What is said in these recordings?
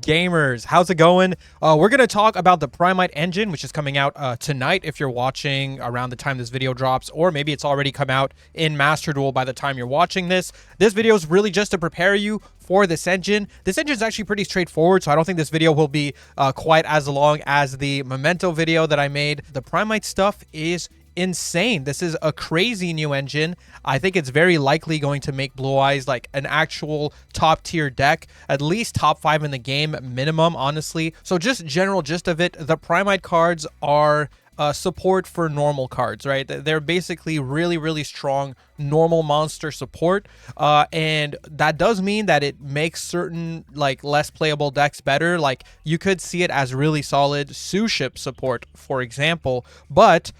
gamers, how's it going? We're going to talk about the Primite engine, which is coming out tonight if you're watching around the time this video drops, or maybe it's already come out in Master Duel by the time you're watching this. This video is really just to prepare you for this engine. This engine is actually pretty straightforward, so I don't think this video will be quite as long as the Memento video that I made. The Primite stuff is insane. This is a crazy new engine. I think it's very likely going to make Blue Eyes like an actual top tier deck, at least top 5 in the game minimum, honestly. So just general gist of it, the Primite cards are support for normal cards, right? They're basically really strong normal monster support, and that does mean that it makes certain like less playable decks better. Like you could see it as really solid Su-ship support, for example, but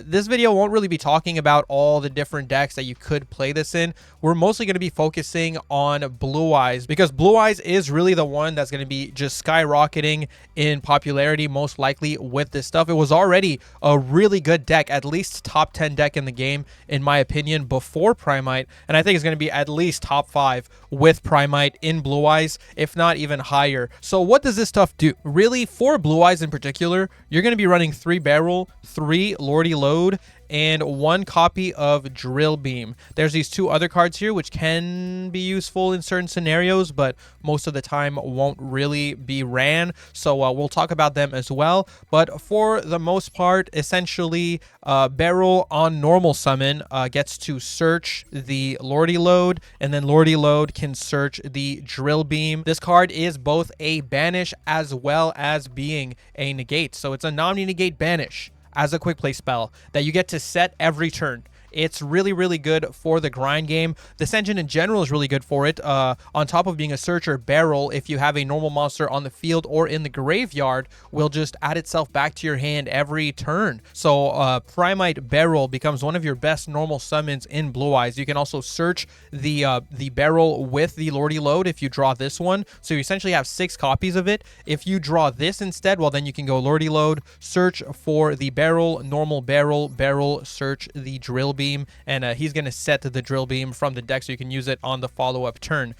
this video won't really be talking about all the different decks that you could play this in. We're mostly going to be focusing on Blue Eyes, because Blue Eyes is really the one that's going to be just skyrocketing in popularity most likely with this stuff. It was already a really good deck, at least top 10 deck in the game in my opinion before Primite, and I think it's going to be at least top 5 with Primite in Blue Eyes, if not even higher. So what does this stuff do? Really, for Blue Eyes in particular, you're going to be running 3 Beryl, 3 Lordy Load, and 1 copy of Drill Beam. There's these 2 other cards here which can be useful in certain scenarios, but most of the time won't really be ran, so we'll talk about them as well. But for the most part, essentially Beryl on normal summon gets to search the Lordy Load, and then Lordy Load can search the Drill Beam. This card is both a banish as well as being a negate, so it's a non-negate banish as a quick play spell that you get to set every turn. It's really good for the grind game. This engine in general is really good for it. On top of being a searcher, Beryl, if you have a normal monster on the field or in the graveyard, will just add itself back to your hand every turn. So Primite Beryl becomes one of your best normal summons in Blue Eyes. You can also search the Beryl with the Lordy Load if you draw this one. So you essentially have 6 copies of it. If you draw this instead, well then you can go Lordy Load, search for the Beryl, normal Beryl, Beryl, search the Drill Beam, and he's going to set the Drill Beam from the deck so you can use it on the follow-up turn.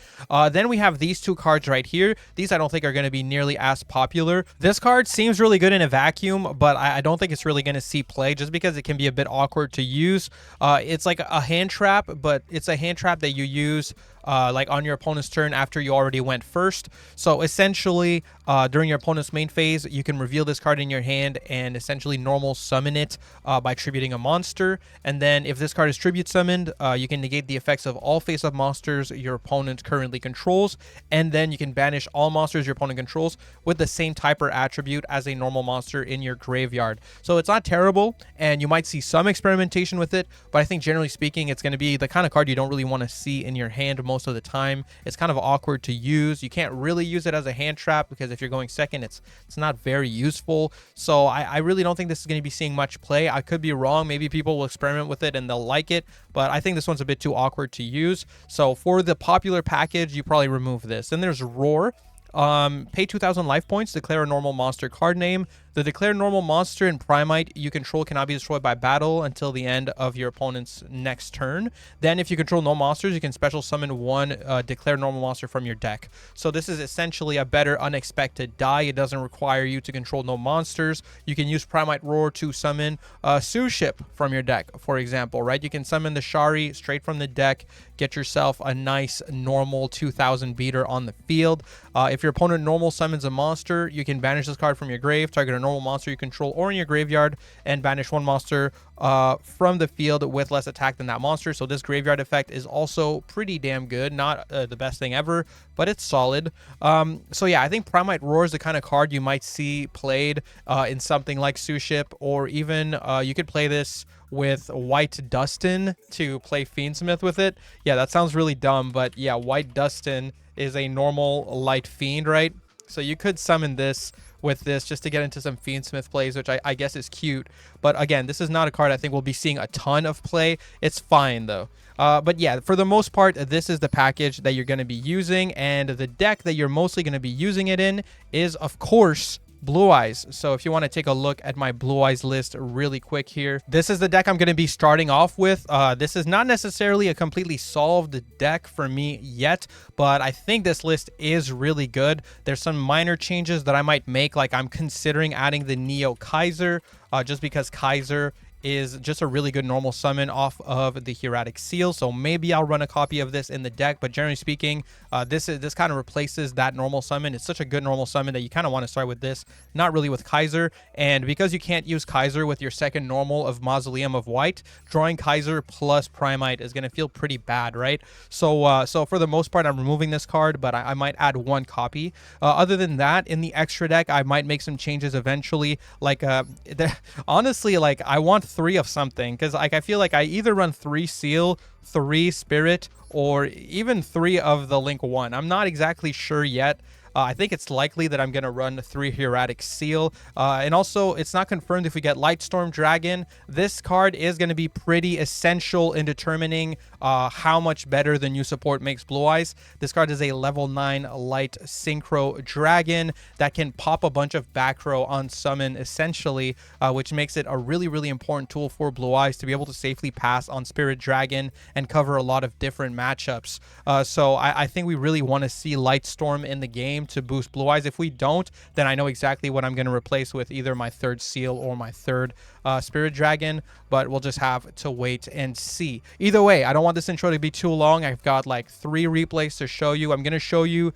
Then we have these 2 cards right here. These I don't think are going to be nearly as popular. This card seems really good in a vacuum, but I don't think it's really going to see play just because it can be a bit awkward to use. It's like a hand trap, but it's a hand trap that you use like on your opponent's turn after you already went first. So essentially during your opponent's main phase, you can reveal this card in your hand and essentially normal summon it by tributing a monster, and then if this card is tribute summoned, you can negate the effects of all face-up monsters your opponent currently controls, and then you can banish all monsters your opponent controls with the same type or attribute as a normal monster in your graveyard. So it's not terrible, and you might see some experimentation with it, but I think generally speaking it's going to be the kind of card you don't really want to see in your hand most of the time. It's kind of awkward to use. You can't really use it as a hand trap because if you're going second, it's not very useful. So I really don't think this is going to be seeing much play. I could be wrong. Maybe people will experiment with it and they'll like it, but I think this one's a bit too awkward to use. So for the popular package, you probably remove this. Then there's Roar. Pay 2,000 life points, declare a normal monster card name. The declared normal monster in Primite you control cannot be destroyed by battle until the end of your opponent's next turn. Then if you control no monsters, you can special summon 1 declared normal monster from your deck. So this is essentially a better unexpected die. It doesn't require you to control no monsters. You can use Primite Roar to summon Su-ship from your deck, for example, right? You can summon the Shari straight from the deck, get yourself a nice normal 2,000 beater on the field. If your opponent normal summons a monster, you can banish this card from your grave, target a normal monster you control or in your graveyard, and banish 1 monster from the field with less attack than that monster. So this graveyard effect is also pretty damn good. Not the best thing ever, but it's solid. So yeah, I think Primite Roar is the kind of card you might see played in something like Su-ship, or even you could play this with White Dustin to play Fiendsmith with it. Yeah, that sounds really dumb, but yeah, White Dustin is a normal light fiend, right? So you could summon this with this just to get into some Fiendsmith plays, which I guess is cute. But again, this is not a card I think we'll be seeing a ton of play. It's fine though. But yeah, for the most part, this is the package that you're going to be using, and the deck that you're mostly going to be using it in is, of course, Blue Eyes. So if you want to take a look at my Blue Eyes list really quick here, this is the deck I'm going to be starting off with. This is not necessarily a completely solved deck for me yet, but I think this list is really good. There's some minor changes that I might make, like I'm considering adding the Neo Kaiser, just because Kaiser is just a really good normal summon off of the Hieratic Seal. So maybe I'll run a copy of this in the deck, but generally speaking, this kind of replaces that normal summon. It's such a good normal summon that you kind of want to start with this, not really with Kaiser. And because you can't use Kaiser with your second normal of Mausoleum of White, drawing Kaiser plus Primite is going to feel pretty bad, right? So so for the most part, I'm removing this card, but I might add one copy. Other than that, in the extra deck, I might make some changes eventually. Like honestly, like I want 3 of something, because like I feel like I either run 3 Seal, 3 Spirit, or even 3 of the Link 1. I'm not exactly sure yet. I think it's likely that I'm going to run 3 Hieratic Seal. And also, it's not confirmed if we get Lightstorm Dragon. This card is going to be pretty essential in determining how much better the new support makes Blue Eyes. This card is a level 9 Light Synchro Dragon that can pop a bunch of back row on summon, essentially, which makes it a really, really important tool for Blue Eyes to be able to safely pass on Spirit Dragon and cover a lot of different matchups. So I think we really want to see Lightstorm in the game to boost Blue Eyes. If we don't, then I know exactly what I'm going to replace with either my 3rd Seal or my 3rd Spirit Dragon, but we'll just have to wait and see. Either way, I don't want this intro to be too long. I've got like 3 replays to show you. I'm going to show you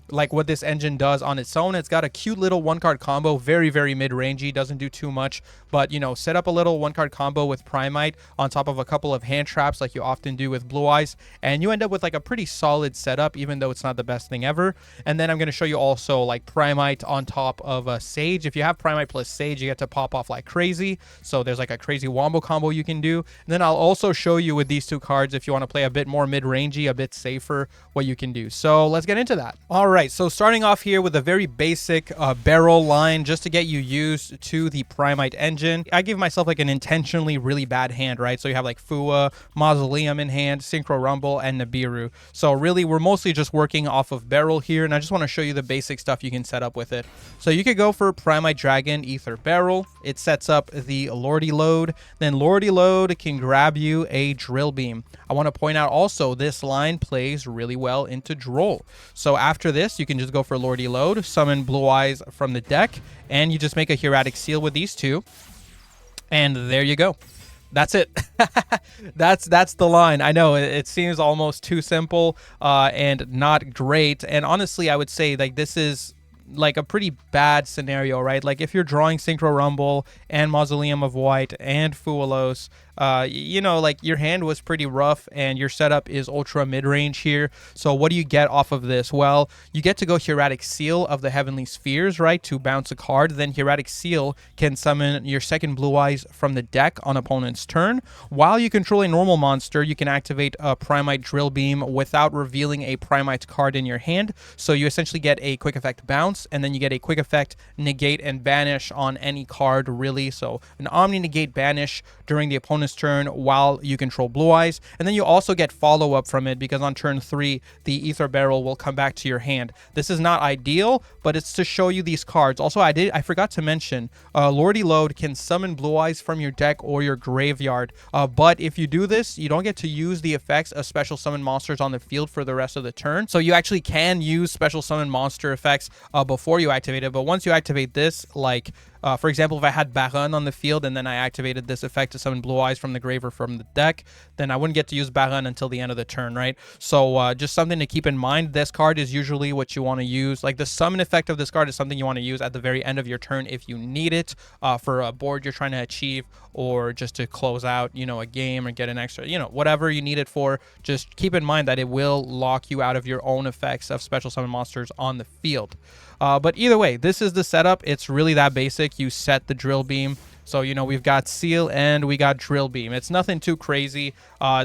like what this engine does on its own. It's got a cute little 1-card combo, very, very mid-rangey, doesn't do too much, but you know, set up a little 1-card combo with Primite on top of a couple of hand traps like you often do with Blue Eyes, and you end up with like a pretty solid setup, even though it's not the best thing ever. And then I'm going to show you also like Primite on top of a Sage. If you have Primite plus Sage, you get to pop off like crazy. So there's like a crazy wombo combo you can do. And then I'll also show you with these 2 cards, if you want to play a bit more mid-rangey, a bit safer, what you can do. So let's get into that. All right, so starting off here with a very basic Beryl line, just to get you used to the Primite engine. I give myself like an intentionally really bad hand, right? So you have like Fua, Mausoleum in hand, Synchro Rumble, and Nibiru. So really, we're mostly just working off of Beryl here, and I just want to show you the basic stuff you can set up with it. So you could go for Primite Dragon, Ether Beryl. It sets up the Lordy Load. Then Lordy Load can grab you a Drill Beam. I want to point out also, this line plays really well into Droll. So after this, you can just go for Lordy Load, summon Blue Eyes from the deck, and you just make a Hieratic Seal with these 2. And there you go. That's it. that's the line. I know it seems almost too simple and not great. And honestly, I would say like this is like a pretty bad scenario, right? Like if you're drawing Synchro Rumble and Mausoleum of White and Fualos, you know, like your hand was pretty rough and your setup is ultra mid-range here. So what do you get off of this? Well, you get to go Hieratic Seal of the Heavenly Spheres, right, to bounce a card. Then Hieratic Seal can summon your 2nd Blue Eyes from the deck on opponent's turn. While you control a normal monster, you can activate a Primite Drill Beam without revealing a Primite card in your hand. So you essentially get a quick effect bounce, and then you get a quick effect negate and banish on any card, really. So an Omni negate banish during the opponent's turn while you control Blue Eyes, and then you also get follow-up from it, because on turn 3 the Ether Beryl will come back to your hand. This is not ideal, but it's to show you these cards. Also, I forgot to mention, Lordy Load can summon Blue Eyes from your deck or your graveyard, but if you do this, you don't get to use the effects of special summon monsters on the field for the rest of the turn. So you actually can use special summon monster effects before you activate it, but once you activate this, like for example, if I had Baron on the field and then I activated this effect to summon Blue Eyes from the grave or from the deck, then I wouldn't get to use Baron until the end of the turn, right? So just something to keep in mind. This card is usually what you want to use. Like the summon effect of this card is something you want to use at the very end of your turn if you need it for a board you're trying to achieve, or just to close out, you know, a game or get an extra, you know, whatever you need it for. Just keep in mind that it will lock you out of your own effects of special summon monsters on the field. But either way, this is the setup. It's really that basic. You set the Drill Beam. So, you know, we've got Seal and we got Drill Beam. It's nothing too crazy.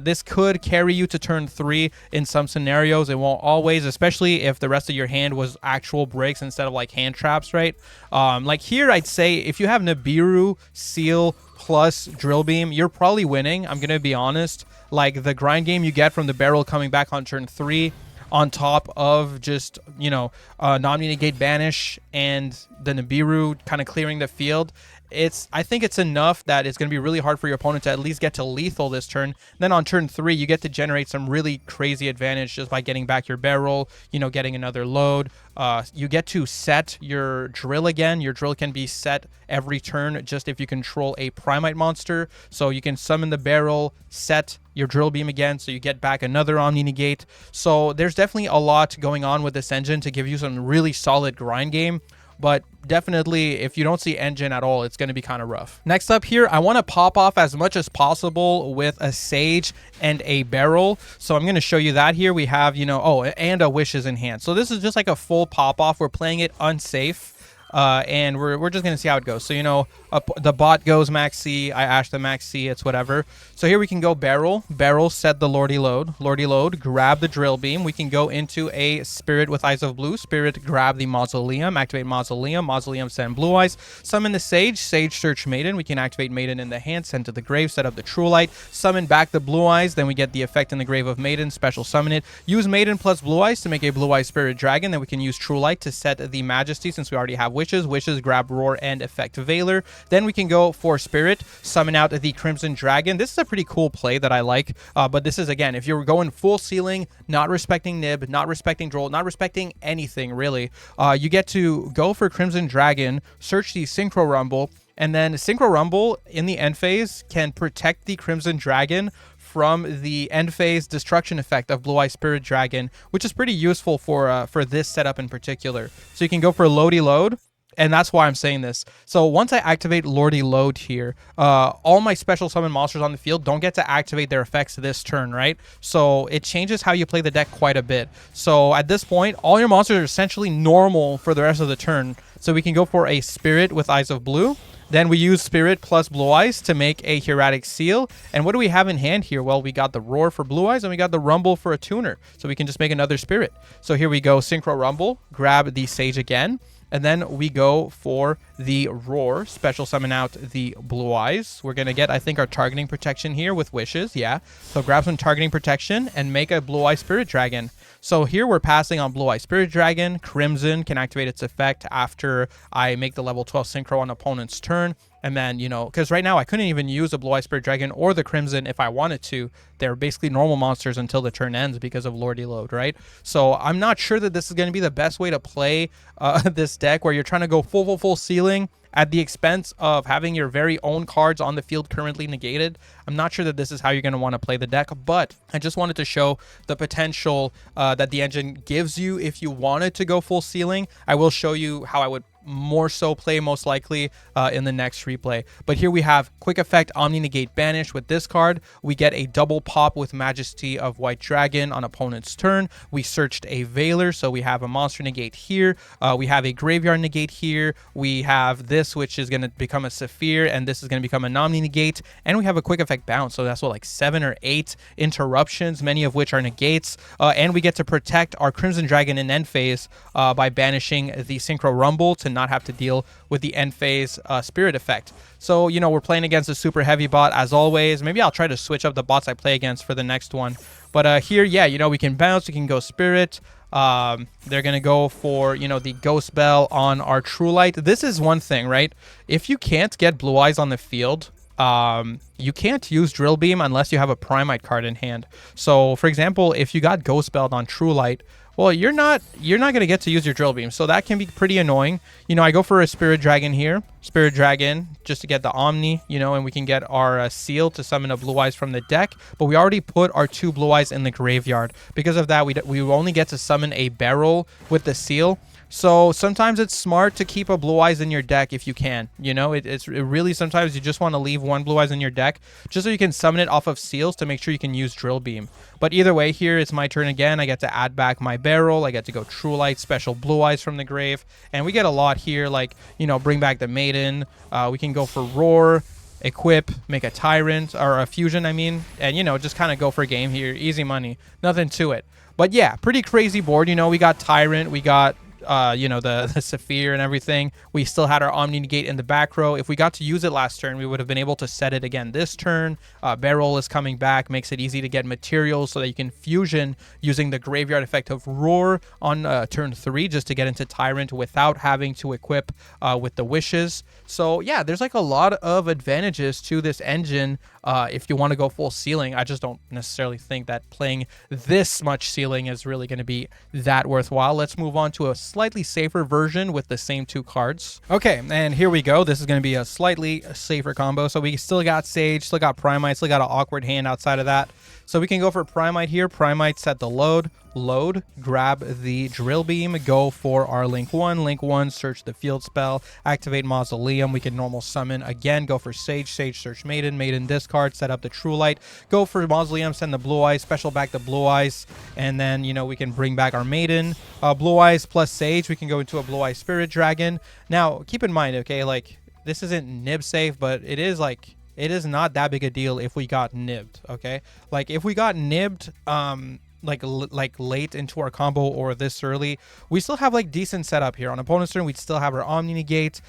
This could carry you to turn 3 in some scenarios. It won't always, especially if the rest of your hand was actual breaks instead of like hand traps, right? Like here, I'd say if you have Nibiru, Seal, plus Drill Beam, you're probably winning. I'm going to be honest. Like the grind game you get from the Beryl coming back on turn 3, on top of just, you know, non-negate banish and the Nibiru kind of clearing the field, I think it's enough that it's going to be really hard for your opponent to at least get to lethal this turn. Then on turn 3, you get to generate some really crazy advantage just by getting back your Beryl, you know, getting another load. You get to set your drill again. Your drill can be set every turn just if you control a Primite monster. So you can summon the Beryl, set your drill beam again, so you get back another Omni Negate. So there's definitely a lot going on with this engine to give you some really solid grind game. But definitely, if you don't see engine at all, it's going to be kind of rough. Next up here, I want to pop off as much as possible with a Sage and a Beryl. So I'm going to show you that here. We have, you know, oh, and a Wishes in hand. So this is just like a full pop off. We're playing it unsafe. And we're just going to see how it goes. So, you know, the bot goes max C, I ash the max C, it's whatever. So here we can go Beryl. Beryl, set the Lordy Load. Lordy Load, grab the Drill Beam. We can go into a Spirit with Eyes of Blue. Spirit, grab the Mausoleum. Activate Mausoleum. Mausoleum, send Blue Eyes. Summon the Sage. Sage, search Maiden. We can activate Maiden in the hand, send to the grave, set up the True Light. Summon back the Blue Eyes. Then we get the effect in the grave of Maiden. Special summon it. Use Maiden plus Blue Eyes to make a Blue Eyes Spirit Dragon. Then we can use True Light to set the Majesty since we already have Wishes, grab Roar, and effect Veiler. Then we can go for Spirit, summon out the Crimson Dragon. This is a pretty cool play that I like, but this is, again, if you're going full ceiling, not respecting Nib, not respecting Droll, not respecting anything, really, you get to go for Crimson Dragon, search the Synchro Rumble, and then Synchro Rumble in the end phase can protect the Crimson Dragon from the end phase destruction effect of Blue Eye Spirit Dragon, which is pretty useful for this setup in particular. So you can go for Lordy Load, and that's why I'm saying this. So once I activate Lordy Load here, all my special summon monsters on the field don't get to activate their effects this turn, right? So it changes how you play the deck quite a bit. So at this point, all your monsters are essentially normal for the rest of the turn. So we can go for a Spirit with Eyes of Blue. Then we use Spirit plus Blue Eyes to make a Hieratic Seal. And what do we have in hand here? Well, we got the Roar for Blue Eyes, and we got the Rumble for a tuner. So we can just make another Spirit. So here we go, Synchro Rumble, grab the Sage again. And then we go for the Roar, special summon out the Blue Eyes. We're going to get, I think, our targeting protection here with Wishes, yeah. So grab some targeting protection and make a Blue Eye Spirit Dragon. So here we're passing on Blue Eye Spirit Dragon. Crimson can activate its effect after I make the level 12 Synchro on opponent's turn. And then, you know, because right now I couldn't even use a Blue Eye Spirit Dragon or the Crimson if I wanted to. They're basically normal monsters until the turn ends because of Lordy Load, right? So I'm not sure that this is going to be the best way to play this deck, where you're trying to go full ceiling at the expense of having your very own cards on the field currently negated. I'm not sure that this is how you're going to want to play the deck, but I just wanted to show the potential that the engine gives you if you wanted to go full ceiling. I will show you how I would more so play most likely in the next replay. But here we have quick effect Omni Negate Banish. With this card, we get a double pop with Majesty of White Dragon on opponent's turn. We searched a Veiler, so we have a monster negate here. We have a graveyard negate here. We have this, which is going to become a Saphir, and this is going to become an Omni Negate. And we have a quick effect bounce, so that's what, like 7 or 8 interruptions, many of which are negates. And we get to protect our Crimson Dragon in end phase by banishing the Synchro Rumble to not have to deal with the end phase Spirit effect. So, you know, we're playing against a super heavy bot as always. Maybe I'll try to switch up the bots I play against for the next one. But here, yeah, you know, we can bounce, we can go Spirit. They're going to go for, you know, the Ghost Bell on our True Light. This is one thing, right? If you can't get Blue Eyes on the field, you can't use Drill Beam unless you have a Primite card in hand. So, for example, if you got Ghost Belled on True Light, well, you're not going to get to use your Drill Beam. So that can be pretty annoying. You know, I go for a Spirit Dragon here. Spirit Dragon, just to get the Omni, you know, and we can get our Seal to summon a Blue Eyes from the deck. But we already put our 2 Blue Eyes in the graveyard. Because of that, we only get to summon a Beryl with the Seal. So sometimes it's smart to keep a Blue Eyes in your deck if you can. You know, it really, sometimes you just want to leave 1 Blue Eyes in your deck just so you can summon it off of Seals to make sure you can use Drill Beam. But either way, here it's my turn again. I get to add back my Beryl. I get to go True Light, special Blue Eyes from the grave. And we get a lot here, like, you know, bring back the Maiden. We can go for Roar, equip, make a Tyrant, or a Fusion, I mean. And, you know, just kind of go for game here. Easy money. Nothing to it. But yeah, pretty crazy board. You know, we got Tyrant, we got you know, the Saphir and everything. We still had our Omni Negate in the back row. If we got to use it last turn, we would have been able to set it again this turn. Beryl is coming back, makes it easy to get materials so that you can fusion using the graveyard effect of Roar on turn 3 just to get into Tyrant without having to equip with the wishes. So yeah, there's like a lot of advantages to this engine if you want to go full ceiling. I just don't necessarily think that playing this much ceiling is really going to be that worthwhile. Let's move on to a slightly safer version with the same 2 cards. Okay, and here we go. This is going to be a slightly safer combo. So we still got Sage, still got Primite, still got an awkward hand outside of that. So we can go for Primite here. Primite, set the load, grab the drill beam, go for our link 1, search the field spell, activate Mausoleum. We can normal summon again, go for Sage, search Maiden, discard, set up the True Light, go for Mausoleum, send the Blue Eyes, special back the Blue Eyes, and then, you know, we can bring back our Maiden. Blue Eyes plus Sage, we can go into a Blue Eye Spirit Dragon. Now, keep in mind, okay, like, this isn't nib safe, but it is like, it is not that big a deal if we got nibbed, okay? Like, if we got nibbed, like late into our combo or this early, we still have like decent setup here. On opponent's turn, we'd still have our Omni Negate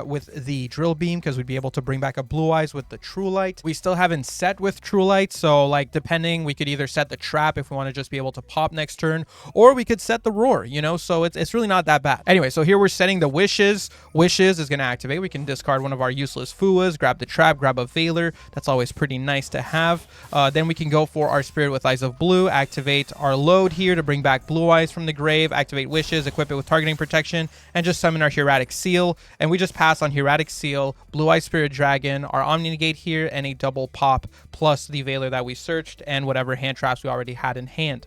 with the Drill Beam because we'd be able to bring back a Blue Eyes with the True Light. We still haven't set with True Light, so like depending, we could either set the Trap if we want to just be able to pop next turn, or we could set the Roar, you know, so it's really not that bad. Anyway, so here we're setting the Wishes. Wishes is going to activate. We can discard one of our useless Fuas, grab the Trap, grab a Veiler. That's always pretty nice to have. Then we can go for our Spirit with Eyes of Blue, activate our load here to bring back Blue Eyes from the grave, activate Wishes, equip it with targeting protection, and just summon our Hieratic Seal. And we just pass on Hieratic Seal, Blue Eye Spirit Dragon, our Omni Negate here, and a double pop plus the Veiler that we searched and whatever hand traps we already had in hand.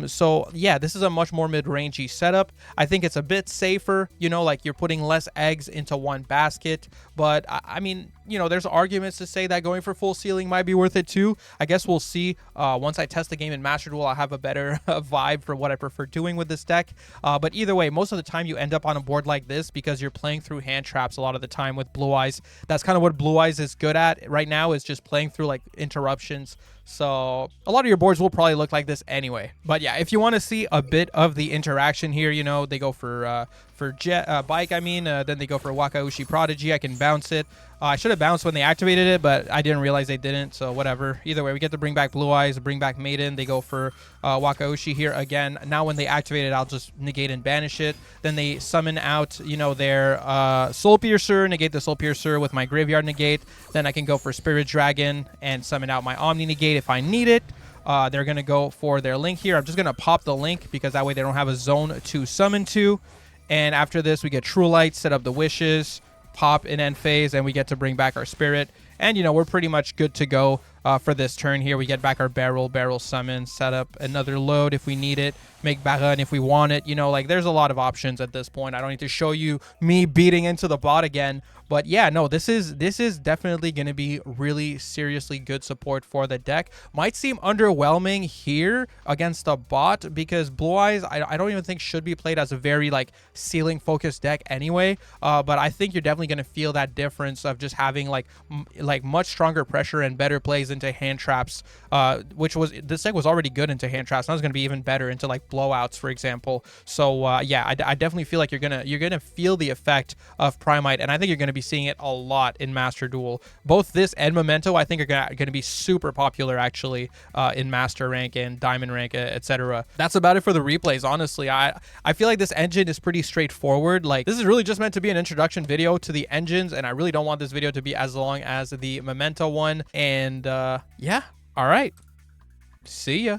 So yeah, this is a much more mid-rangey setup. I think it's a bit safer, you know, like you're putting less eggs into one basket, but I mean, you know, there's arguments to say that going for full ceiling might be worth it too. I guess we'll see. Once I test the game in Master Duel, I'll have a better vibe for what I prefer doing with this deck. But either way, most of the time you end up on a board like this because you're playing through hand traps a lot of the time with Blue Eyes. That's kind of what Blue Eyes is good at right now, is just playing through like interruptions. So a lot of your boards will probably look like this anyway. But yeah, if you want to see a bit of the interaction here, you know, they go for Bike, then they go for Wakaushi Prodigy. I can bounce it. I should have bounced when they activated it, but I didn't realize they didn't, so whatever. Either way, we get to bring back Blue Eyes, bring back Maiden. They go for Wakaushi here again. Now when they activate it, I'll just negate and banish it. Then they summon out, you know, their Soul Piercer, negate the Soul Piercer with my Graveyard Negate. Then I can go for Spirit Dragon and summon out my Omni Negate if I need it. They're going to go for their Link here. I'm just going to pop the Link because that way they don't have a zone to summon to. And after this, we get True Light, set up the Wishes, pop in end phase, and we get to bring back our Spirit. And, you know, we're pretty much good to go for this turn here. We get back our Beryl summon, set up another load if we need it, make Baron if we want it. You know, like, there's a lot of options at this point. I don't need to show you me beating into the bot again. But yeah, no, this is definitely going to be really seriously good support for the deck. Might seem underwhelming here against the bot because Blue Eyes, I don't even think should be played as a very like ceiling focused deck anyway. But I think you're definitely going to feel that difference of just having like much stronger pressure and better plays into hand traps, this deck was already good into hand traps. Now it's going to be even better into like blowouts, for example. So yeah, I definitely feel like you're gonna feel the effect of Primite, and I think you're gonna be seeing it a lot in Master Duel. Both this and Memento, I think, are going to be super popular actually in Master Rank and Diamond Rank, etc. That's about it for the replays. Honestly, I feel like this engine is pretty straightforward. Like, this is really just meant to be an introduction video to the engines, and I really don't want this video to be as long as the Memento one. And yeah, all right, see ya.